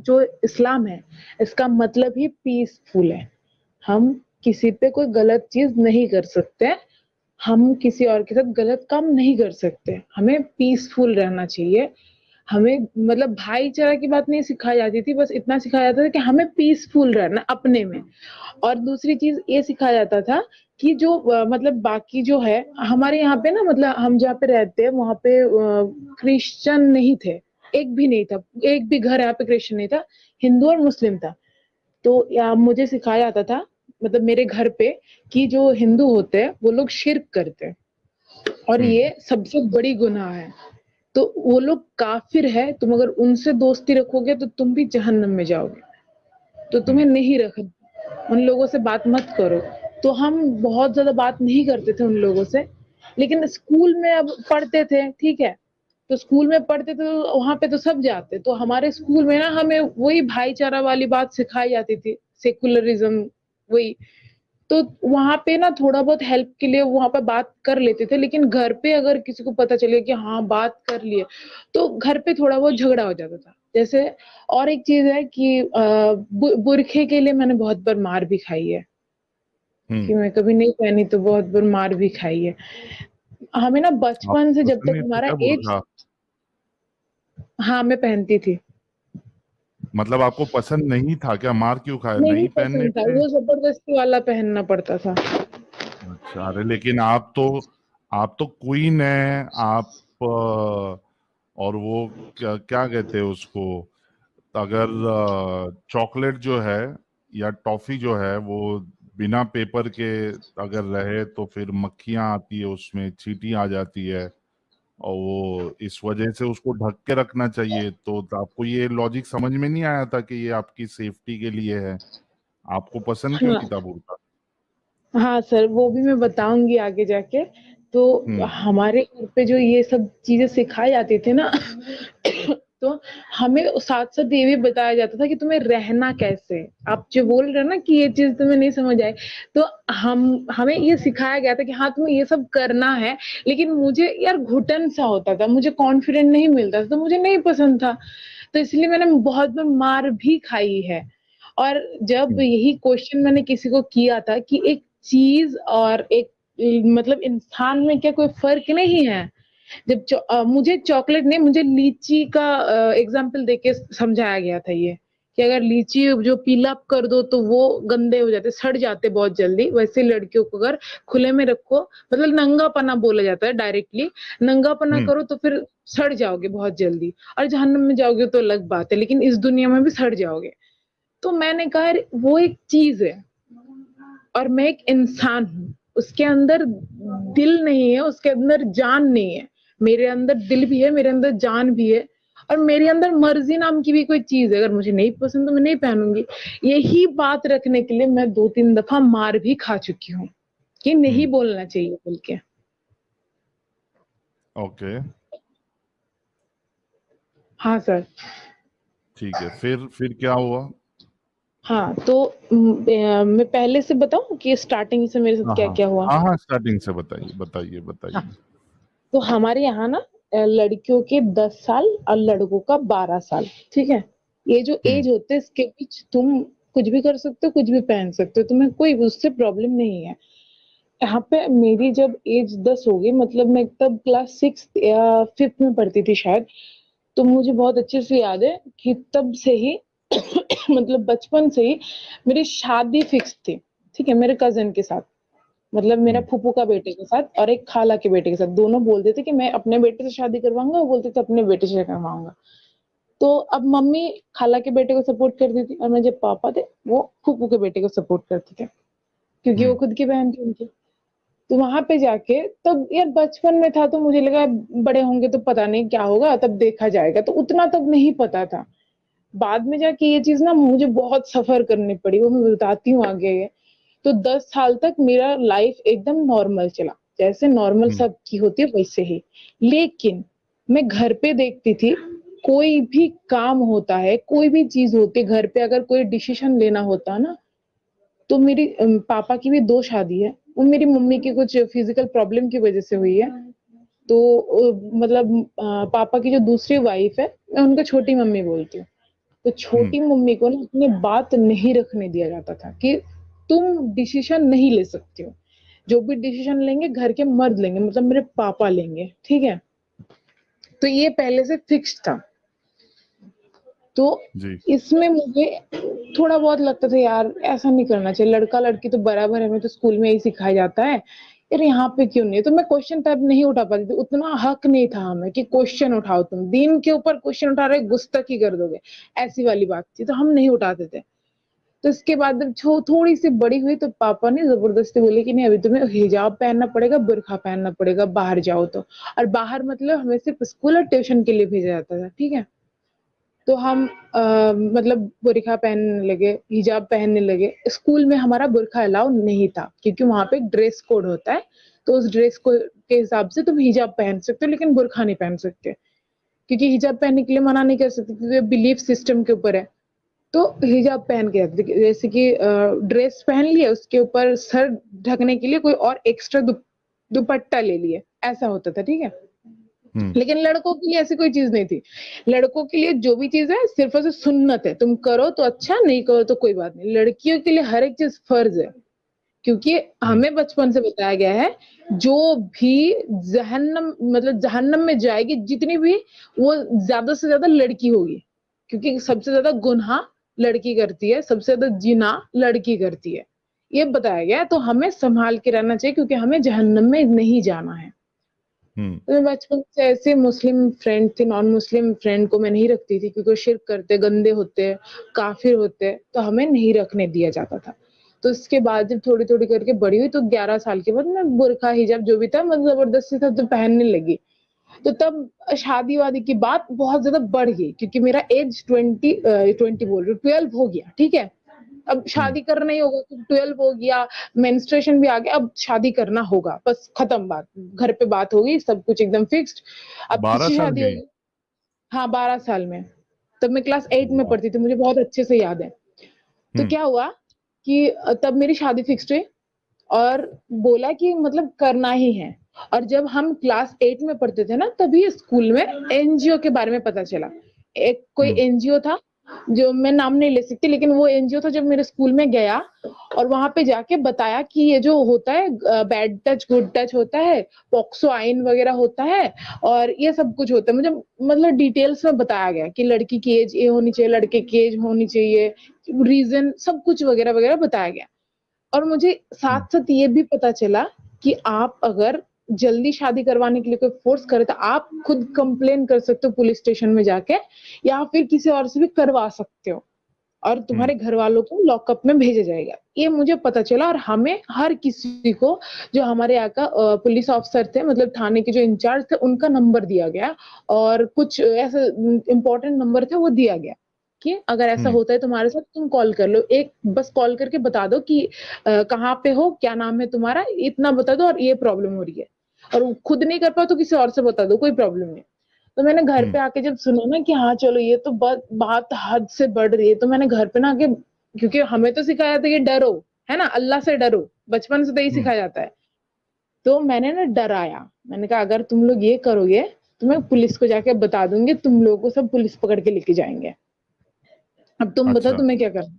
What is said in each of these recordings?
जो इस्लाम है इसका मतलब ही पीसफुल है। हम किसी पे कोई गलत चीज नहीं कर सकते, हम किसी और के साथ गलत काम नहीं कर सकते, हमें पीसफुल रहना चाहिए। हमें मतलब भाईचारा की बात नहीं सिखाई जाती थी, बस इतना सिखाया जाता था कि हमें पीसफुल रहना अपने में। और दूसरी चीज ये सिखाया जाता था कि जो मतलब बाकी जो है हमारे यहाँ पे ना, मतलब हम जहाँ पे रहते हैं वहां पे क्रिश्चियन नहीं थे, एक भी नहीं था, एक भी घर यहाँ पे क्रिश्चियन नहीं था, हिंदू और मुस्लिम था। तो या मुझे सिखाया जाता था, मतलब मेरे घर पे, कि जो हिंदू होते हैं वो लोग शिर्क करते हैं और हम्म। ये सबसे बड़ी गुनाह है। तो वो लोग काफिर है, तुम अगर उनसे दोस्ती रखोगे तो तुम भी जहन्नम में जाओगे, तो तुम्हें हम्म। नहीं रखना, उन लोगों से बात मत करो। तो हम बहुत ज्यादा बात नहीं करते थे उन लोगों से। लेकिन स्कूल में अब पढ़ते थे, ठीक है, तो स्कूल में पढ़ते थे तो वहां पे तो सब जाते, तो हमारे स्कूल में ना हमें वही भाईचारा वाली बात सिखाई जाती थी, सेकुलरिज्म, वही। तो वहां पे ना थोड़ा बहुत हेल्प के लिए वहां पे बात कर लेते थे, लेकिन घर पे अगर किसी को पता चले कि हाँ बात कर लिए, तो घर पे थोड़ा बहुत झगड़ा हो जाता था। जैसे और एक चीज है कि बुरखे के लिए मैंने बहुत बार मार भी खाई है, हम्म। कि मैं कभी नहीं पहनी तो बहुत बार मार भी खाई है। हमें ना बचपन से आपको जब पसंद तक नहीं था हमारा क्या एज, बुर्का? हाँ मैं पहनती थी। मतलब आपको पसंद नहीं था क्या? मार क्यों खाया नहीं नहीं पहनने पसंद था, पे? वो जबरदस्ती वाला पहनना पड़ता था। अच्छा, अरे लेकिन आप तो क्वीन है आप। और वो क्या क्या कहते हैं उसको? अगर चॉकलेट जो है या टॉफी जो है वो बिना पेपर के अगर रहे तो फिर मक्खियां आती है, उसमें चींटी आ जाती है, और वो इस वजह से उसको ढक के रखना चाहिए। तो आपको ये लॉजिक समझ में नहीं आया था कि ये आपकी सेफ्टी के लिए है? आपको पसंद क्यों नहीं हाँ था बुर्का? हाँ सर, वो भी मैं बताऊंगी आगे जाके। तो हम्म। हमारे घर पे जो ये सब चीजें सिखाई जाती थी ना तो हमें साथ साथ ये भी बताया जाता था कि तुम्हें रहना कैसे है। आप जो बोल रहे हो ना कि ये चीज तुम्हें नहीं समझ आई, तो हमें ये सिखाया गया था कि हाँ तुम्हें ये सब करना है। लेकिन मुझे यार घुटन सा होता था, मुझे कॉन्फिडेंट नहीं मिलता था, तो मुझे नहीं पसंद था। तो इसलिए मैंने बहुत बार मार भी खाई है। और जब हम्म। यही क्वेश्चन मैंने किसी को किया था कि एक चीज और एक मतलब इंसान में क्या कोई फर्क नहीं है, जब मुझे चॉकलेट नहीं, मुझे लीची का एग्जाम्पल देके समझाया गया था ये, कि अगर लीची जो पीला कर दो तो वो गंदे हो जाते, सड़ जाते बहुत जल्दी, वैसे लड़कियों को अगर खुले में रखो, मतलब नंगापना बोला जाता है डायरेक्टली, नंगापना हम्म। करो तो फिर सड़ जाओगे बहुत जल्दी, और जहन्नम में जाओगे तो अलग बात है, लेकिन इस दुनिया में भी सड़ जाओगे। तो मैंने कहा वो एक चीज है और मैं एक इंसान हूँ, उसके अंदर दिल नहीं है, उसके अंदर जान नहीं है। मेरे अंदर दिल भी है, मेरे अंदर जान भी है, और मेरे अंदर मर्जी नाम की भी कोई चीज है। अगर मुझे नहीं पसंद तो मैं नहीं पहनूंगी। यही बात रखने के लिए मैं 2-3 दफा मार भी खा चुकी हूँ कि नहीं हम्म। बोलना चाहिए बोल के। ओके। हाँ सर। ठीक है, फिर क्या हुआ? हाँ तो मैं पहले से बताऊं कि स्टार्टिंग से मेरे साथ हाँ क्या हाँ। क्या हुआ। हाँ हाँ, स्टार्टिंग से बताइए बताइए हाँ, बताइए। तो हमारे यहाँ ना लड़कियों के 10 साल और लड़कों का 12 साल, ठीक है। ये जो हम्म। एज होते हैं इसके बीच तुम कुछ भी कर सकते हो, कुछ भी पहन सकते हो, तुम्हें कोई उससे प्रॉब्लम नहीं है। यहाँ पे मेरी जब एज 10 हो गई, मतलब मैं तब क्लास 6 या 5th में पढ़ती थी शायद, तो मुझे बहुत अच्छे से याद है कि तब से ही मतलब बचपन से ही मेरी शादी फिक्स थी, ठीक है, मेरे कजन के साथ। मतलब मेरा हम्म। फूफू का बेटे के साथ और एक खाला के बेटे के साथ, दोनों बोलते थे कि मैं अपने बेटे से शादी करवाऊंगा, वो बोलते थे अपने बेटे से करवाऊंगा। तो अब मम्मी खाला के बेटे को सपोर्ट करती थी, और मेरे जो पापा थे वो फूफू के बेटे को सपोर्ट करते थे, क्योंकि वो हम्म। खुद की बहन थी उनकी। तो वहां पे जाके तब यार बचपन में था, तो मुझे लगा बड़े होंगे तो पता नहीं क्या होगा, तब देखा जाएगा, तो उतना तब नहीं पता था। बाद में जाके ये चीज ना मुझे बहुत सफर करनी पड़ी, वो मैं बताती हूँ आगे। तो 10 साल तक मेरा लाइफ एकदम नॉर्मल चला, जैसे नॉर्मल हम्म। सब की होती है वैसे ही। लेकिन मैं घर पे देखती थी, कोई भी काम होता है, कोई भी चीज होती है घर पे, अगर कोई डिसीजन लेना होता है ना, तो मेरी पापा की भी 2 शादी है, वो मेरी मम्मी की कुछ फिजिकल प्रॉब्लम की वजह से हुई है। तो मतलब पापा की जो दूसरी वाइफ है, मैं उनको छोटी मम्मी बोलती हूँ। तो छोटी मम्मी को ना अपनी बात नहीं रखने दिया जाता था कि तुम डिसीजन नहीं ले सकती हो, जो भी डिसीजन लेंगे घर के मर्द लेंगे, मतलब मेरे पापा लेंगे, ठीक है। तो ये पहले से फिक्स था। तो जी इसमें मुझे थोड़ा बहुत लगता था यार ऐसा नहीं करना चाहिए, लड़का लड़की तो बराबर है, हमें तो स्कूल में यही सिखाया जाता है, यार यहाँ पे क्यों नहीं। तो मैं क्वेश्चन तब नहीं उठा पाती थी, उतना हक नहीं था हमें कि क्वेश्चन उठाओ, तुम दिन के ऊपर क्वेश्चन उठा रहे गुस्तखी कर दोगे, ऐसी वाली बात थी, तो हम नहीं उठाते थे। तो इसके बाद जब थोड़ी सी बड़ी हुई तो पापा ने जबरदस्ती बोले कि नहीं अभी तुम्हें हिजाब पहनना पड़ेगा, बुर्का पहनना पड़ेगा, बाहर जाओ तो। और बाहर मतलब हमें सिर्फ स्कूल और ट्यूशन के लिए भेजा जाता था, ठीक है। तो हम मतलब बुर्का पहनने लगे, हिजाब पहनने लगे। स्कूल में हमारा बुर्का अलाउ नहीं था क्योंकि वहां पे ड्रेस कोड होता है, तो उस ड्रेस कोड के हिसाब से तुम हिजाब पहन सकते हो लेकिन बुर्का नहीं पहन सकते, क्योंकि हिजाब पहनने के लिए मना नहीं कर सकते क्योंकि बिलीफ सिस्टम के ऊपर है। तो हिजाब पहन के रखते थे, जैसे कि ड्रेस पहन लिया, उसके ऊपर सर ढकने के लिए कोई और एक्स्ट्रा दुपट्टा ले लिए, ऐसा होता था, ठीक है। लेकिन लड़कों के लिए ऐसी कोई चीज नहीं थी। लड़कों के लिए जो भी चीज है सिर्फ ऐसे सुन्नत है, तुम करो तो अच्छा, नहीं करो तो कोई बात नहीं। लड़कियों के लिए हर एक चीज फर्ज है, क्योंकि हमें बचपन से बताया गया है जो भी जहन्नम मतलब जहन्नम में जाएगी जितनी भी, वो ज्यादा से ज्यादा लड़की होगी, क्योंकि सबसे ज्यादा गुनाह लड़की करती है, सबसे ज्यादा जिना लड़की करती है, ये बताया गया है। तो हमें संभाल के रहना चाहिए क्योंकि हमें जहन्नम में नहीं जाना है। तो मैं बचपन से ऐसे मुस्लिम फ्रेंड थी, नॉन मुस्लिम फ्रेंड को मैं नहीं रखती थी क्योंकि वो शिर्क करते, गंदे होते, काफिर होते, तो हमें नहीं रखने दिया जाता था। तो इसके बाद जब थोड़ी थोड़ी करके बड़ी हुई तो 11 साल के बाद मैं बुर्का हिजाब जो भी था मतलब जबरदस्ती था तो पहनने लगी। तो तब शादी वादी की बात बहुत ज्यादा बढ़ गई क्योंकि मेरा एज 20 बोल रही हूँ 12 हो गया, ठीक है। अब शादी करना ही होगा तो 12 हो गया, मेंस्ट्रुएशन भी आ गया, अब शादी करना होगा, बस खत्म बात, घर पे बात होगी, सब कुछ एकदम फिक्स्ड। अब 12 किसकी साल शादी में ही? होगी। हाँ 12 साल में, तब मैं क्लास 8 में वाह। पढ़ती थी, मुझे बहुत अच्छे से याद है। तो हम्म क्या हुआ कि तब मेरी शादी फिक्स्ड हुई और बोला कि मतलब करना ही है। और जब हम क्लास 8 में पढ़ते थे ना तभी स्कूल में एनजीओ के बारे में पता चला। एक कोई हम्म एनजीओ था, जो मैं नाम नहीं ले सकती, लेकिन वो एनजीओ था जब मेरे स्कूल में गया और वहां पे जाके बताया कि ये जो होता है बैड टच गुड टच होता है, पॉक्सो आइन वगैरह होता है और ये सब कुछ होता है। मुझे मतलब डिटेल्स में बताया गया कि लड़की की एज ये होनी चाहिए, लड़के की एज होनी चाहिए, रीजन सब कुछ वगैरह वगैरह बताया गया। और मुझे हम्म साथ साथ ये भी पता चला कि आप अगर जल्दी शादी करवाने के लिए कोई फोर्स करे तो आप खुद कंप्लेन कर सकते हो पुलिस स्टेशन में जाके, या फिर किसी और से भी करवा सकते हो और हम्म तुम्हारे घर वालों को लॉकअप में भेजा जाएगा। ये मुझे पता चला और हमें हर किसी को, जो हमारे यहाँ का पुलिस ऑफिसर थे मतलब थाने के जो इंचार्ज थे, उनका नंबर दिया गया और कुछ ऐसे इंपॉर्टेंट नंबर थे वो दिया गया कि अगर ऐसा हम्म होता है तुम्हारे साथ तुम कॉल कर लो, एक बस कॉल करके बता दो कि कहाँ पे हो, क्या नाम है तुम्हारा, इतना बता दो और ये प्रॉब्लम हो रही है। और खुद नहीं कर पाओ तो किसी और से बता दो, कोई प्रॉब्लम नहीं। तो मैंने घर हम्म पे आके जब सुना ना कि हाँ चलो ये तो बात हद से बढ़ रही है, तो मैंने घर पे ना आके, क्योंकि हमें तो सिखाया था कि डरो, है ना, अल्लाह से डरो, बचपन से तो यही हम्म सिखाया जाता है। तो मैंने ना डराया, मैंने कहा अगर तुम लोग ये करोगे तो मैं पुलिस को जाके बता दूंगी, तुम लोगों को सब पुलिस पकड़ के लेके जाएंगे, अब तुम बताओ अच्छा। तुम्हें क्या करना।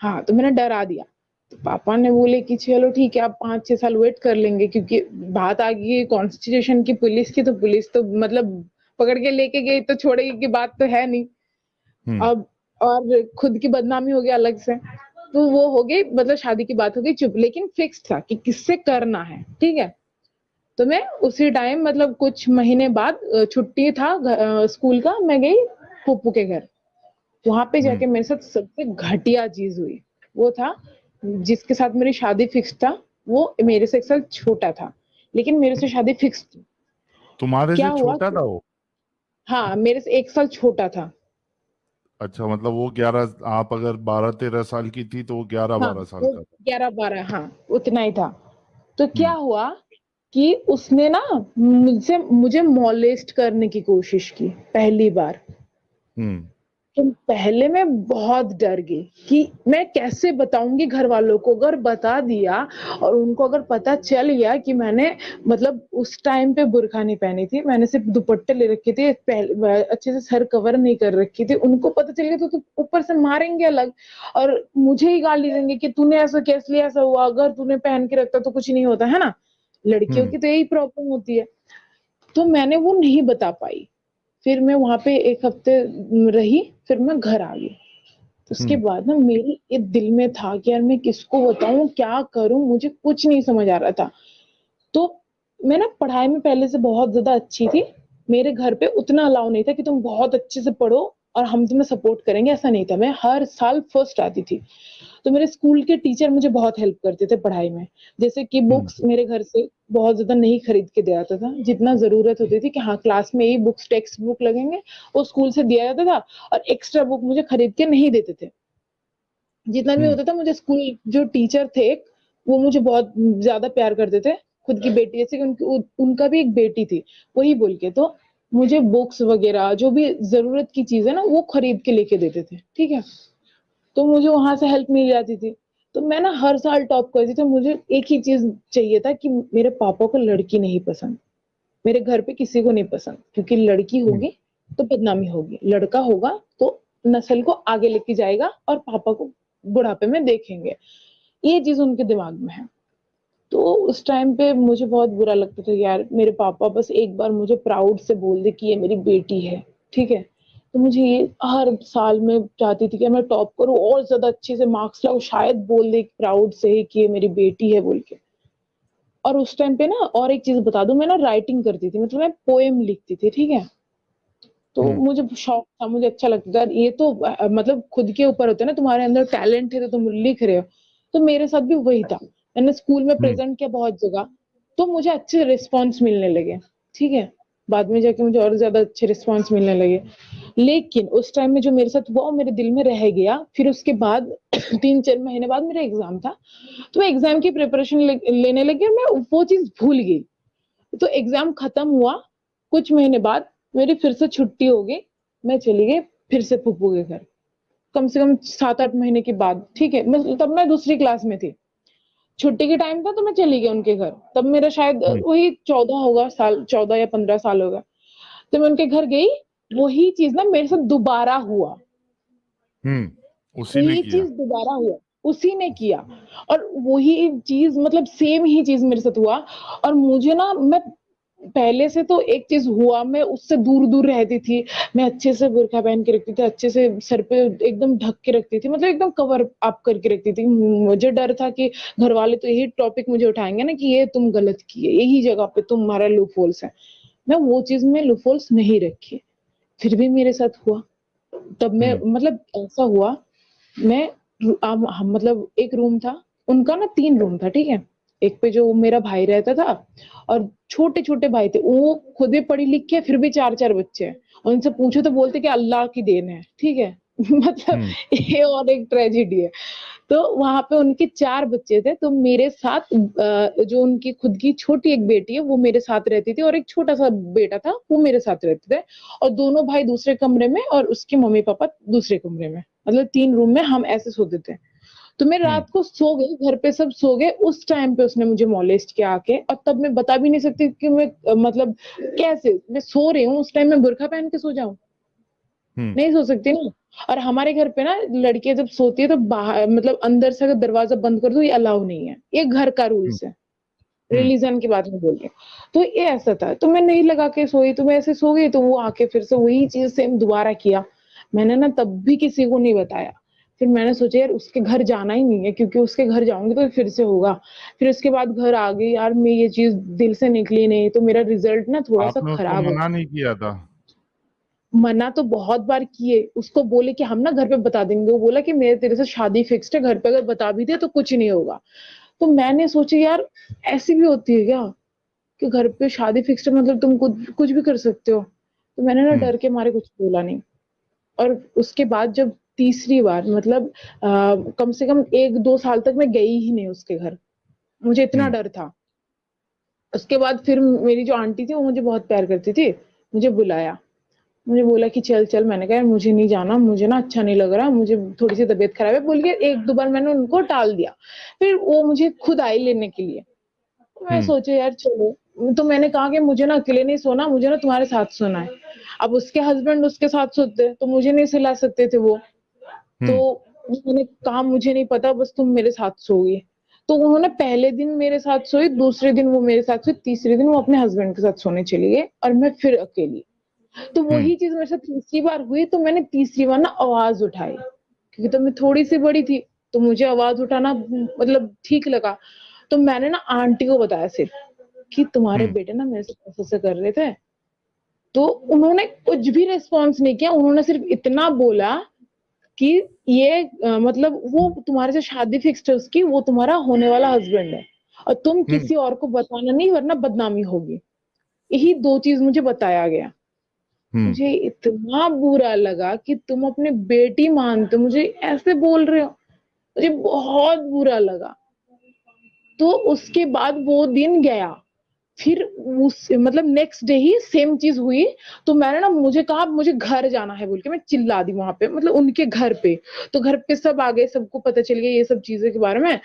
हाँ तो मैंने डरा दिया। तो पापा ने बोले कि चलो ठीक है आप 5-6 साल वेट कर लेंगे, क्योंकि बात आ गई कॉन्स्टिट्यूशन की, पुलिस की, तो पुलिस तो मतलब पकड़ के लेके गई तो छोड़ेगी की बात तो है नहीं। हम्म अब और खुद की बदनामी हो गया अलग से। तो वो हो गई, मतलब शादी की बात हो गई चुप, लेकिन फिक्स था कि किससे करना है, ठीक है। तो मैं उसी टाइम मतलब कुछ महीने बाद छुट्टी था स्कूल का, मैं गई फूफू के घर। वहां पे हम्म जाके मेरे साथ सबसे घटिया चीज हुई, वो था जिसके साथ मेरी शादी फिक्स था, वो मेरे से 1 साल छोटा था, लेकिन मेरे से शादी फिक्स थी। तुम्हारे क्या से हुआ छोटा कि था वो? हाँ मेरे से 1 साल छोटा था। अच्छा, मतलब वो 11, आप अगर 12-13 साल की थी तो वो ग्यारह हाँ बारह साल वो का था। 11-12, हाँ उतना ही था। तो क्या हम्म हुआ कि उसने ना मुझे मुझे मॉलेस्ट करने की कोशिश की पहली बार। हम्म तो पहले मैं बहुत डर गई कि मैं कैसे बताऊंगी घर वालों को। अगर बता दिया और उनको अगर पता चल गया कि मैंने मतलब उस टाइम पे बुर्का नहीं पहनी थी, मैंने सिर्फ दुपट्टे ले रखे थे, अच्छे से सर कवर नहीं कर रखी थी, उनको पता चल गया तो ऊपर से मारेंगे अलग और मुझे ही गाली देंगे कि तूने ऐसा कैसे लिया, ऐसा हुआ, अगर तूने पहन के रखता तो कुछ नहीं होता है ना। लड़कियों की तो यही प्रॉब्लम होती है। तो मैंने वो नहीं बता पाई। फिर मैं वहां पे 1 हफ्ते रही, फिर मैं घर आ गई। उसके बाद ना मेरे ये दिल में था कि यार मैं किसको बताऊं, क्या करूं, मुझे कुछ नहीं समझ आ रहा था। तो मैं ना पढ़ाई में पहले से बहुत ज्यादा अच्छी थी। मेरे घर पे उतना अलाउ नहीं था कि तुम बहुत अच्छे से पढ़ो और हम तुम्हें सपोर्ट करेंगे, ऐसा नहीं था। मैं हर साल फर्स्ट आती थी। तो मेरे स्कूल के टीचर मुझे बहुत हेल्प करते थे पढ़ाई में। जैसे कि बुक्स मेरे घर से बहुत ज्यादा नहीं खरीद के दिया जाता था, जितना जरूरत होती थी कि हाँ क्लास में यही बुक्स टेक्स्ट बुक लगेंगे, वो स्कूल से दिया जाता था। और एक्स्ट्रा बुक मुझे खरीद के नहीं देते थे। जितना भी होता था, मुझे स्कूल जो टीचर थे वो मुझे बहुत ज्यादा प्यार करते थे, खुद की बेटी जैसे कि उनका भी एक बेटी थी, वही बोल के। तो मुझे बुक्स वगैरह जो भी जरूरत की चीज है ना वो खरीद के लेके देते थे, ठीक है। तो मुझे वहां से हेल्प मिल जाती थी। तो मैं ना हर साल टॉप करती थी। मुझे एक ही चीज चाहिए था कि मेरे पापा को लड़की नहीं पसंद, मेरे घर पे किसी को नहीं पसंद, क्योंकि लड़की होगी तो बदनामी होगी, लड़का होगा तो नस्ल को आगे लेके जाएगा और पापा को बुढ़ापे में देखेंगे। ये चीज उनके दिमाग में है। तो उस टाइम पे मुझे बहुत बुरा लगता था यार, मेरे पापा बस एक बार मुझे प्राउड से बोल दे कि ये मेरी बेटी है, ठीक है। तो मुझे ये हर साल में चाहती थी कि मैं टॉप करूं और ज्यादा अच्छे से मार्क्स लाऊं, शायद बोल दे प्राउड से ही कि ये मेरी बेटी है बोल के। और उस टाइम पे ना और एक चीज बता दूं, मैं ना राइटिंग करती थी, मतलब मैं पोएम लिखती थी, ठीक है। तो मुझे शौक था, मुझे अच्छा लगता था। ये तो मतलब खुद के ऊपर होता है ना, तुम्हारे अंदर टैलेंट है तो तुम लिख रहे हो। तो मेरे साथ भी वही था। मैंने स्कूल में प्रेजेंट किया बहुत जगह, तो मुझे अच्छे रिस्पॉन्स मिलने लगे, ठीक है। बाद में जाके मुझे और ज्यादा अच्छे रिस्पॉन्स मिलने लगे। लेकिन उस टाइम में जो मेरे साथ हुआ वो मेरे दिल में रह गया। फिर उसके बाद 3-4 महीने बाद मेरा एग्जाम था। तो मैं एग्जाम की प्रिपरेशन लेने लगी और मैं वो चीज भूल गई। तो एग्जाम खत्म हुआ, कुछ महीने बाद मेरी फिर से छुट्टी हो गई। मैं चली गई फिर से फूफू के घर, कम से कम 7-8 महीने के बाद, ठीक है। तब मैं दूसरी क्लास में थी, छुट्टी के टाइम था, तो मैं चली गई उनके घर। तब मेरा शायद वही 14 होगा साल, 14 या 15 साल होगा। तो मैं उनके घर गई, वही चीज ना मेरे साथ दोबारा हुआ। उसी ने वही किया। चीज दोबारा हुआ, उसी ने किया। और वही चीज मतलब सेम ही चीज मेरे साथ हुआ। और मुझे ना, मैं पहले से तो एक चीज हुआ, मैं उससे दूर दूर रहती थी। मैं अच्छे से बुर्का पहन के रखती थी, अच्छे से सर पे एकदम ढक के रखती थी, मतलब एकदम कवर अप करके रखती थी। मुझे डर था कि घर वाले तो यही टॉपिक मुझे उठाएंगे ना कि ये तुम गलत किए, यही जगह पे तुम्हारा लूप होल्स है। मैं वो चीज में लूप होल्स नहीं रखी, फिर भी मेरे साथ हुआ। तब मैं मतलब ऐसा हुआ, मैं मतलब एक रूम था, उनका ना 3 रूम था, ठीक है। एक पे जो मेरा भाई रहता था, और छोटे छोटे भाई थे, वो खुद भी पढ़ी लिखी है, फिर भी 4-4 बच्चे हैं। उनसे पूछो तो बोलते कि अल्लाह की देन है, ठीक है। मतलब ये और एक ट्रेजिडी है। तो वहां पे उनके 4 बच्चे थे, तो मेरे साथ जो उनकी खुद की छोटी एक बेटी है वो मेरे साथ रहती थी, और एक छोटा सा बेटा था वो मेरे साथ रहते थे। और दोनों भाई दूसरे कमरे में और उसके मम्मी पापा दूसरे कमरे में, मतलब 3 रूम में हम ऐसे सोते थे। तो मैं रात को सो गई, घर पे सब सो गए, उस टाइम पे उसने मुझे मॉलेस्ट किया आके। और तब मैं बता भी नहीं सकती कि मैं मतलब कैसे मैं सो रही हूँ उस टाइम में बुर्का पहन के सो जाऊं, नहीं सो सकती ना। और हमारे घर पे ना लड़कियां जब सोती है तो बाहर मतलब अंदर से अगर दरवाजा बंद कर दो ये अलाउ नहीं है, ये घर का रूल्स है। रिलीजन की बात नहीं बोल रही। तो ये ऐसा था, तो मैं नहीं लगा के सोई, तो मैं ऐसे सो गई, तो वो आके फिर से वही चीज सेम दोबारा किया। मैंने ना तब भी किसी को नहीं बताया। फिर मैंने सोचा यार उसके घर जाना ही नहीं है, क्योंकि उसके घर जाऊंगी तो फिर से होगा। फिर उसके बाद घर आ गई यार, मैं ये चीज दिल से निकली नहीं, तो मेरा रिजल्ट ना थोड़ा सा आपने उसको खराब हो। मना नहीं किया था? मना तो बहुत बार किए उसको, बोले कि हम ना घर पे बता देंगे। वो बोला कि मेरे तेरे से शादी फिक्स्ड है, घर पे अगर बता भी दे तो कुछ नहीं होगा। तो मैंने सोचा यार ऐसी भी होती है क्या, कि घर पे शादी फिक्स्ड है मतलब तुम कुछ भी कर सकते हो। तो मैंने ना डर के मारे कुछ बोला नहीं। और उसके बाद जब तीसरी बार मतलब कम से कम 1-2 साल तक मैं गई ही नहीं उसके घर, मुझे इतना डर था। उसके बाद फिर मेरी जो आंटी थी वो मुझे बहुत प्यार करती थी, मुझे बुलाया। मुझे बोला कि चल चल, मैंने कहा मुझे नहीं जाना, मुझे ना अच्छा नहीं लग रहा, मुझे थोड़ी सी तबीयत खराब है बोल के 1-2 बार मैंने उनको टाल दिया। फिर वो मुझे खुद आई लेने के लिए। तो मैं हम्म। सोची यार चलो, तो मैंने कहा कि मुझे ना अकेले नहीं सोना, मुझे ना तुम्हारे साथ सोना है। अब उसके हस्बैंड उसके साथ सोते तो मुझे नहीं सुला सकते थे वो। तो हम्म। मैंने कहा मुझे नहीं पता, बस तुम मेरे साथ सोओगे। तो उन्होंने पहले दिन मेरे साथ सोई, दूसरे दिन वो मेरे साथ सोई, तीसरे दिन वो अपने हस्बैंड के साथ सोने चली गई और मैं फिर अकेली। तो हम्म। वही चीज मेरे साथ तीसरी बार हुई, तो मैंने तीसरी बार ना आवाज उठाई, क्योंकि तो मैं थोड़ी सी बड़ी थी, तो मुझे आवाज उठाना मतलब ठीक लगा। तो मैंने ना आंटी को बताया सिर्फ कि तुम्हारे हम्म। बेटे ना मेरे से ऐसे कर रहे थे। तो उन्होंने कुछ भी रिस्पॉन्स नहीं किया, उन्होंने सिर्फ इतना बोला कि ये मतलब वो तुम्हारे से शादी फिक्स्ड है उसकी, वो तुम्हारा होने वाला हस्बैंड है और तुम हम्म। किसी और को बताना नहीं वरना बदनामी होगी। यही 2 चीज मुझे बताया गया। हम्म। मुझे इतना बुरा लगा कि तुम अपनी बेटी मानते हो, मुझे ऐसे बोल रहे हो। मुझे बहुत बुरा लगा। तो उसके बाद वो दिन गया। फिर उस मतलब नेक्स्ट डे ही सेम चीज हुई। तो मैंने ना, मुझे कहा मुझे घर जाना है बोल के मैं चिल्ला दी वहां पे, मतलब उनके घर पे। तो घर पे सब आ गए, सबको पता चल गया ये सब चीजों के बारे में।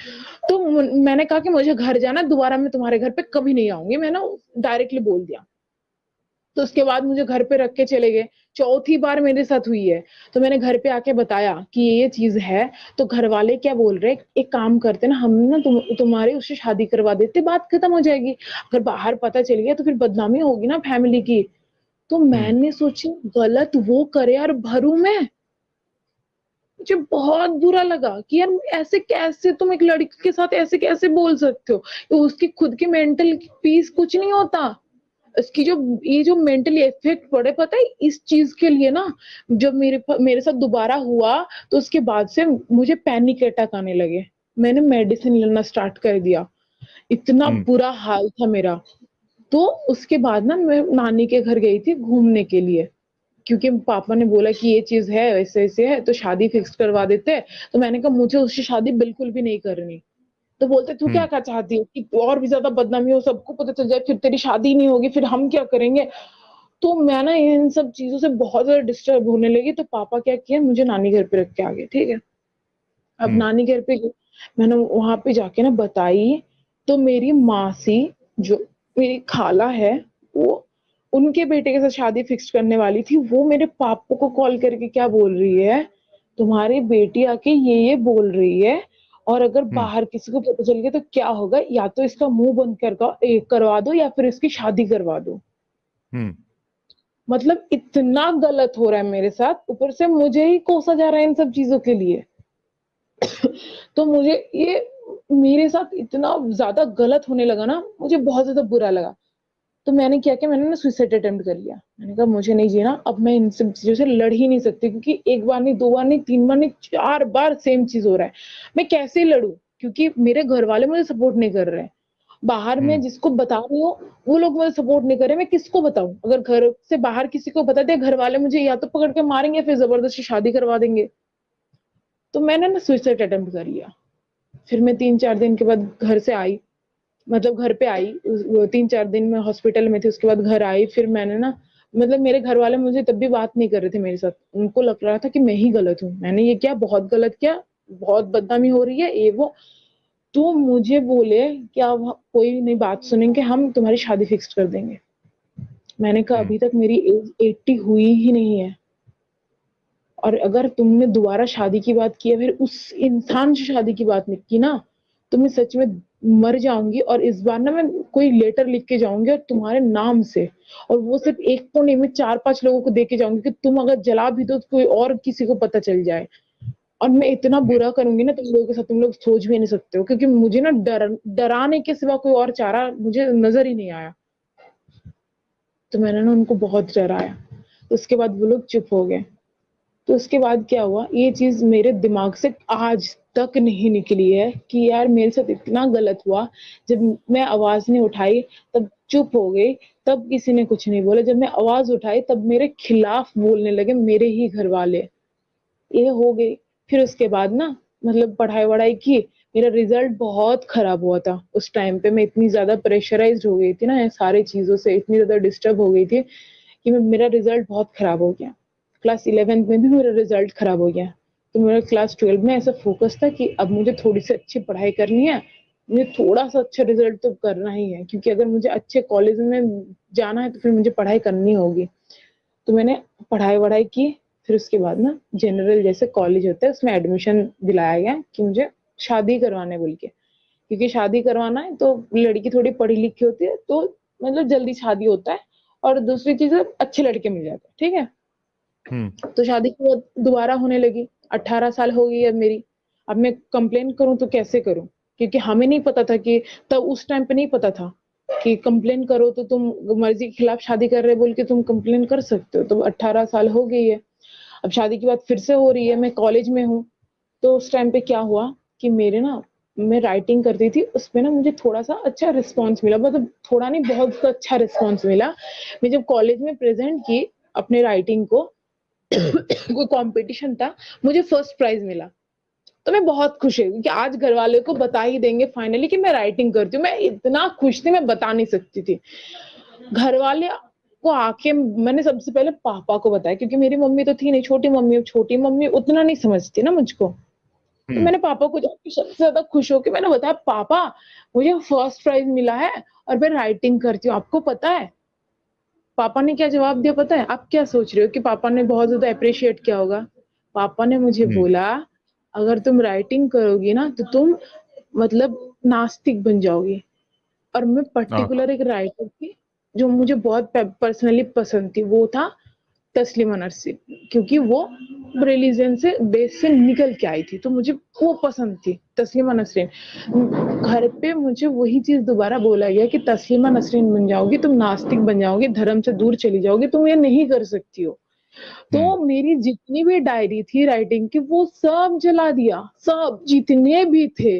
तो मैंने कहा कि मुझे घर जाना, दोबारा मैं तुम्हारे घर पे कभी नहीं आऊंगी, मैंने डायरेक्टली बोल दिया। तो उसके बाद मुझे घर पे रख के चले गए। चौथी बार मेरे साथ हुई है। तो मैंने घर पे आके बताया कि ये चीज है। तो घर वाले क्या बोल रहे, एक काम करते ना हम ना, तुम्हारी उससे शादी करवा देते, बात खत्म हो जाएगी। अगर बाहर पता चल गया तो फिर बदनामी होगी ना फैमिली की। तो हम्म। मैंने सोची गलत वो करे यार, भरू मैं। मुझे बहुत बुरा लगा कि यार ऐसे कैसे तुम एक लड़की के साथ ऐसे कैसे बोल सकते हो। उसकी खुद की मेंटल पीस कुछ नहीं होता। इसकी जो ये जो मेंटली इफेक्ट पड़े पता है इस चीज के लिए ना। जब मेरे साथ दोबारा हुआ, तो उसके बाद से मुझे पैनिक अटैक आने लगे। मैंने मेडिसिन लेना स्टार्ट कर दिया। इतना हम्म। बुरा हाल था मेरा। तो उसके बाद ना मैं नानी के घर गई थी घूमने के लिए, क्योंकि पापा ने बोला कि ये चीज है ऐसे ऐसे है तो शादी फिक्स करवा देते हैं। तो मैंने कहा मुझे उससे शादी बिल्कुल भी नहीं करनी। तो बोलते तू क्या हम्म। क्या चाहती है कि और भी ज्यादा बदनामी हो, सबको पता चल जाए, फिर तेरी शादी नहीं होगी, फिर हम क्या करेंगे। तो मैं ना इन सब चीजों से बहुत ज्यादा डिस्टर्ब होने लगी। तो पापा क्या किया, मुझे नानी घर पे रख के आ गए, ठीक है। अब हम्म। नानी घर पे मैंने वहां पे जाके ना बताई। तो मेरी मासी, जो मेरी खाला है, वो उनके बेटे के साथ शादी फिक्स करने वाली थी, वो मेरे पापा को कॉल करके क्या बोल रही है, तुम्हारी बेटी आके ये बोल रही है, और अगर हम्म। बाहर किसी को पता चल गया तो क्या होगा, या तो इसका मुंह बंद करवा दो या फिर इसकी शादी करवा दो। हम्म। मतलब इतना गलत हो रहा है मेरे साथ, ऊपर से मुझे ही कोसा जा रहा है इन सब चीजों के लिए। तो मुझे ये मेरे साथ इतना ज्यादा गलत होने लगा ना, मुझे बहुत ज्यादा बुरा लगा। तो मैंने क्या किया, मैंने ना सुसाइड अटेम्प्ट कर लिया। मैंने कहा मुझे नहीं जीना, अब मैं इन सब चीजों से लड़ ही नहीं सकती, क्योंकि एक बार नहीं, 2 बार नहीं, 3 बार नहीं, 4 बार सेम चीज हो रहा है। मैं कैसे लड़ू, क्योंकि मेरे घर वाले मुझे सपोर्ट नहीं कर रहे हैं। बाहर में हम्म। जिसको बता रही हूँ वो लोग मुझे सपोर्ट नहीं कर रहे, मैं किसको बताऊं। अगर घर से बाहर किसी को बता दिया, घर वाले मुझे या तो पकड़ के मारेंगे, फिर जबरदस्ती शादी करवा देंगे। तो मैंने ना सुसाइड अटेम्प्ट कर लिया। फिर मैं 3-4 दिन के बाद घर से आई, मतलब घर पे आई। 3-4 दिन में हॉस्पिटल में थी, उसके बाद घर आई। फिर मैंने ना, मतलब मेरे घर वाले मुझे तब भी बात नहीं कर रहे थे मेरे साथ, उनको लग रहा था कि मैं ही गलत हूँ, मैंने ये किया, बहुत गलत किया, बहुत बदनामी हो रही है ये वो। तो मुझे बोले कि अब कोई नहीं बात सुनेंगे, हम तुम्हारी शादी फिक्स कर देंगे। मैंने कहा हम्म। अभी तक मेरी एज 80 हुई ही नहीं है, और अगर तुमने दोबारा शादी की बात की है, फिर उस इंसान से शादी की बात नहीं की ना, तो मैं सच में मर जाऊंगी। और इस बार ना मैं कोई लेटर लिख के जाऊंगी और तुम्हारे नाम से, और वो सिर्फ एक को नहीं, मैं 4-5 लोगों को दे के जाऊंगी कि तुम अगर जला भी दो तो कोई और किसी को पता चल जाए। और मैं इतना बुरा करूंगी ना तुम लोगों के साथ, तुम लोग सोच भी नहीं सकते हो, क्योंकि मुझे ना डराने के सिवा कोई और चारा मुझे नजर ही नहीं आया। तो मैंने ना उनको बहुत डराया। तो उसके बाद वो लोग चुप हो गए। तो उसके बाद क्या हुआ, ये चीज मेरे दिमाग से आज तक नहीं निकली है कि यार मेरे साथ इतना गलत हुआ। जब मैं आवाज नहीं उठाई तब चुप हो गई, तब किसी ने कुछ नहीं बोला। जब मैं आवाज उठाई तब मेरे खिलाफ बोलने लगे मेरे ही घर वाले। ये हो गई। फिर उसके बाद ना, मतलब पढ़ाई वढ़ाई की, मेरा रिजल्ट बहुत खराब हुआ था। उस टाइम पे मैं इतनी ज्यादा प्रेशराइज्ड हो गई थी ना, ये सारी चीजों से इतनी ज्यादा डिस्टर्ब हो गई थी कि मेरा रिजल्ट बहुत खराब हो गया। क्लास 11th में भी मेरा रिजल्ट खराब हो गया। तो मेरा क्लास 12 में ऐसा फोकस था कि अब मुझे थोड़ी सी अच्छी पढ़ाई करनी है, मुझे थोड़ा सा अच्छा रिजल्ट तो करना ही है, क्योंकि अगर मुझे अच्छे कॉलेज में जाना है तो फिर मुझे पढ़ाई करनी होगी। तो मैंने पढ़ाई वढ़ाई की, फिर उसके बाद ना जनरल जैसे कॉलेज होता है उसमें एडमिशन दिलाया गया कि मुझे शादी करवाने बोल के, क्योंकि शादी करवाना है तो लड़की थोड़ी पढ़ी लिखी होती है तो मतलब जल्दी शादी होता है, और दूसरी चीज अच्छे लड़के मिल जाते हैं, ठीक है। तो शादी के बाद दोबारा होने लगी, 18 साल हो गई अब मेरी। अब मैं कंप्लेन करूं तो कैसे करूं, क्योंकि हमें नहीं पता था कि तब उस टाइम पे नहीं पता था कि कंप्लेन करो तो तुम मर्जी के खिलाफ शादी कर रहे बोल के तुम कंप्लेन कर सकते हो। तो 18 साल हो गई है, अब शादी की बात फिर से हो रही है, मैं कॉलेज में हूँ। तो उस टाइम पे क्या हुआ कि मेरे ना, मैं राइटिंग करती थी उसमें ना मुझे थोड़ा सा अच्छा रिस्पॉन्स मिला, मतलब थोड़ा नहीं बहुत अच्छा रिस्पॉन्स मिला। मैं जब कॉलेज में प्रेजेंट की अपने राइटिंग को कोई कंपटीशन था, मुझे फर्स्ट प्राइज मिला। तो मैं बहुत खुश हुई कि आज घर वाले को बता ही देंगे फाइनली कि मैं राइटिंग करती हूँ। मैं इतना खुश थी, मैं बता नहीं सकती थी। घर वाले को आके मैंने सबसे पहले पापा को बताया, क्योंकि मेरी मम्मी तो थी नहीं, छोटी मम्मी उतना नहीं समझती ना मुझको। तो मैंने पापा को जाके सबसे ज्यादा खुश होकर मैंने बताया, पापा मुझे फर्स्ट प्राइज मिला है और मैं राइटिंग करती हूँ, आपको पता है। पापा ने क्या जवाब दिया पता है? आप क्या सोच रहे हो कि पापा ने बहुत ज्यादा अप्रिशिएट किया होगा? पापा ने मुझे बोला, अगर तुम राइटिंग करोगी ना तो तुम मतलब नास्तिक बन जाओगी। और मैं पर्टिकुलर एक राइटर थी जो मुझे बहुत पर्सनली पसंद थी, वो था तस्लीमा नरसिन, क्योंकि वो रिलीजन से बेस से निकल के आई थी, तो मुझे वो पसंद थी तस्लीमा नसरीन। घर पे मुझे वही चीज दोबारा बोला गया कि तस्लीमा नसरीन बन जाओगी, तुम नास्तिक बन जाओगी, धर्म से दूर चली जाओगी, तुम ये नहीं कर सकती हो। तो मेरी जितनी भी डायरी थी राइटिंग की वो सब जला दिया, सब जितने भी थे।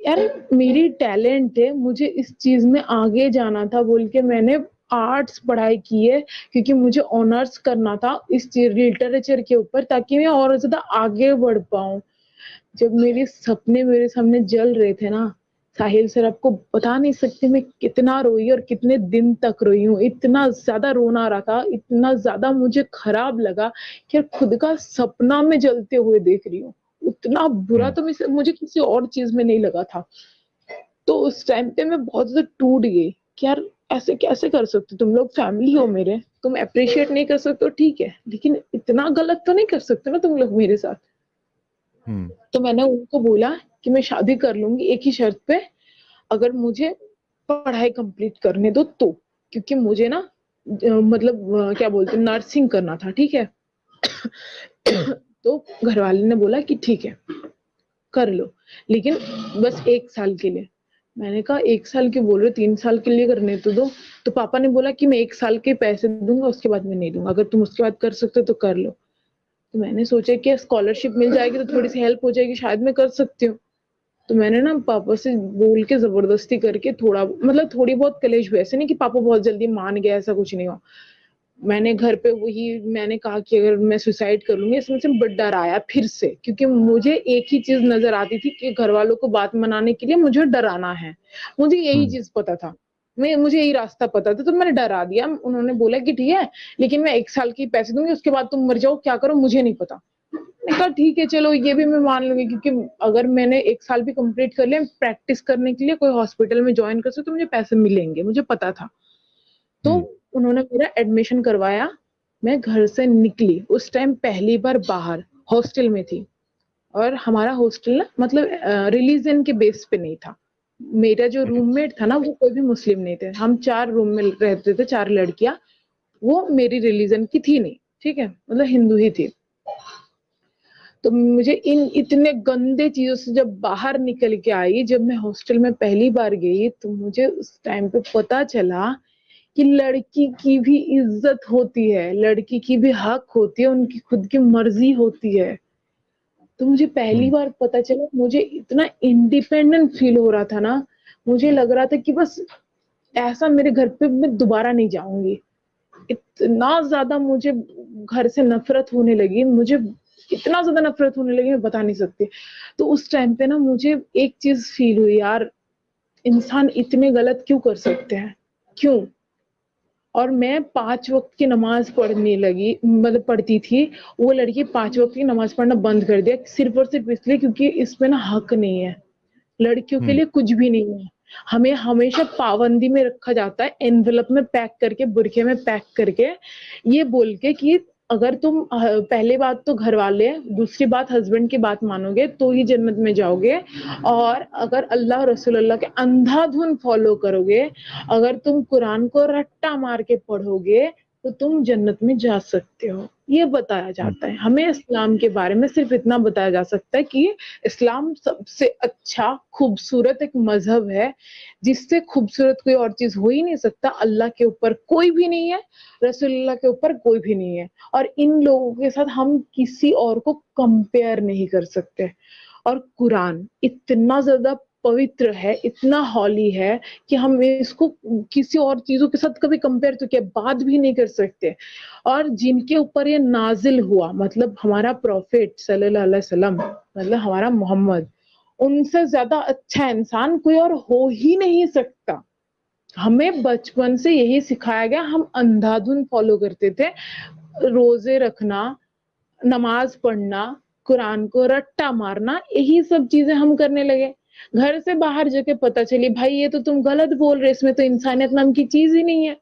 यार मेरी टैलेंट है, मुझे इस चीज में आगे जाना था बोल के मैंने आर्ट्स पढ़ाई की है, क्योंकि मुझे ऑनर्स करना था इस लिटरेचर के ऊपर, ताकि मैं और ज्यादा आगे बढ़ पाऊं। जब मेरे सपने मेरे सामने जल रहे थे ना साहिल सर, आपको बता नहीं सकती मैं कितना रोई और कितने दिन तक रोई हूँ। इतना ज्यादा रोना आ रहा था, इतना ज्यादा मुझे खराब लगा कि यार खुद का सपना मैं जलते हुए देख रही हूँ। उतना बुरा तो मुझे किसी और चीज में नहीं लगा था। तो उस टाइम पे मैं बहुत ज्यादा टूट गई कि यार ऐसे कैसे कर सकते तुम लोग, फैमिली हो मेरे, तुम अप्रिशिएट नहीं कर सकते हो ठीक है, लेकिन इतना गलत तो नहीं कर सकते ना तुम लोग मेरे साथ। तो मैंने उनको बोला कि मैं शादी कर लूंगी एक ही शर्त पे, अगर मुझे पढ़ाई कंप्लीट करने दो तो, क्योंकि मुझे ना मतलब क्या बोलते हैं नर्सिंग करना था, ठीक है। तो घर वाले ने बोला कि ठीक है कर लो, लेकिन बस 1 साल के लिए। मैंने कहा 1 साल क्यों बोल रहे हो, 3 साल के लिए करने तो दो। तो पापा ने बोला कि मैं 1 साल के पैसे दूंगा, उसके बाद मैं नहीं दूंगा, अगर तुम उसके बाद कर सकते हो तो कर लो। तो मैंने सोचा कि स्कॉलरशिप मिल जाएगी तो थोड़ी सी हेल्प हो जाएगी, शायद मैं कर सकती हूँ। तो मैंने ना पापा से बोल के जबरदस्ती करके थोड़ा मतलब थोड़ी बहुत कलेश हुई, ऐसे नहीं कि पापा बहुत जल्दी मान गया, ऐसा कुछ नहीं हुआ। मैंने घर पे वही मैंने कहा कि अगर मैं सुसाइड कर लूंगी, इसमें से बट डर आया फिर से, क्योंकि मुझे एक ही चीज नजर आती थी कि घर वालों को बात मनाने के लिए मुझे डराना है, मुझे यही चीज पता था, मुझे यही रास्ता पता था। तो मैंने डरा दिया, उन्होंने बोला कि ठीक है लेकिन मैं 1 साल के पैसे दूंगी, उसके बाद तुम मर जाओ, क्या करो मुझे नहीं पता। मैंने कहा ठीक है चलो ये भी मैं मान लूंगी, क्योंकि अगर मैंने 1 साल भी कंप्लीट कर लिया प्रैक्टिस करने के लिए कोई हॉस्पिटल में ज्वाइन कर सकती तो मुझे पैसे मिलेंगे, मुझे पता था। तो उन्होंने मेरा एडमिशन करवाया, मैं घर से निकली उस टाइम पहली बार बाहर, हॉस्टल में थी। और हमारा हॉस्टल ना मतलब रिलीजन के बेस पे नहीं था। मेरा जो रूममेट था ना वो कोई भी मुस्लिम नहीं थे, हम 4 रूम में रहते थे, 4 लड़कियां। वो मेरी रिलीजन की थी नहीं, ठीक है, मतलब हिंदू ही थी। तो मुझे इन इतने गंदे चीजों से जब बाहर निकल के आई, जब मैं हॉस्टल में पहली बार गई तो मुझे उस टाइम पे पता चला कि लड़की की भी इज्जत होती है, लड़की की भी हक होती है, उनकी खुद की मर्जी होती है। तो मुझे पहली बार पता चला, मुझे इतना इंडिपेंडेंट फील हो रहा था ना, मुझे लग रहा था कि बस ऐसा मेरे घर पे मैं दोबारा नहीं जाऊंगी। इतना ज्यादा मुझे घर से नफरत होने लगी, मुझे इतना ज्यादा नफरत होने लगी मैं बता नहीं सकती। तो उस टाइम पे ना मुझे एक चीज फील हुई, यार इंसान इतने गलत क्यों कर सकते हैं, क्यों। और मैं 5 वक्त की नमाज पढ़ने लगी, मतलब पढ़ती थी। वो लड़की 5 वक्त की नमाज पढ़ना बंद कर दिया, सिर्फ और सिर्फ इसलिए क्योंकि इसमें ना हक नहीं है, लड़कियों के लिए कुछ भी नहीं है। हमें हमेशा पाबंदी में रखा जाता है, एनवेलप में पैक करके, बुरखे में पैक करके, ये बोल के कि अगर तुम पहली बात तो घर वाले, दूसरी बात हस्बैंड की बात मानोगे तो ही जन्नत में जाओगे, और अगर अल्लाह रसूलुल्लाह के अंधाधुन फॉलो करोगे, अगर तुम कुरान को रट्टा मार के पढ़ोगे तो तुम जन्नत में जा सकते हो। ये बताया जाता है हमें। इस्लाम के बारे में सिर्फ इतना बताया जा सकता है कि इस्लाम सबसे अच्छा खूबसूरत एक मजहब है, जिससे खूबसूरत कोई और चीज हो ही नहीं सकता। अल्लाह के ऊपर कोई भी नहीं है, रसूलुल्लाह के ऊपर कोई भी नहीं है, और इन लोगों के साथ हम किसी और को कंपेयर नहीं कर सकते। और कुरान इतना ज्यादा पवित्र है, इतना हॉली है कि हम इसको किसी और चीजों के साथ कभी कंपेयर तो क्या बात भी नहीं कर सकते। और जिनके ऊपर ये नाजिल हुआ, मतलब हमारा प्रॉफिट सल्लल्लाहु अलैहि वसल्लम, मतलब हमारा मोहम्मद, उनसे ज्यादा अच्छा इंसान कोई और हो ही नहीं सकता। हमें बचपन से यही सिखाया गया, हम अंधाधुन फॉलो करते थे। रोजे रखना, नमाज पढ़ना, कुरान को रट्टा मारना, यही सब चीजें हम करने लगे। घर से बाहर जाके पता चली भाई ये तो तुम गलत बोल रहे, इसमें तो इंसानियत नाम की चीज ही नहीं है।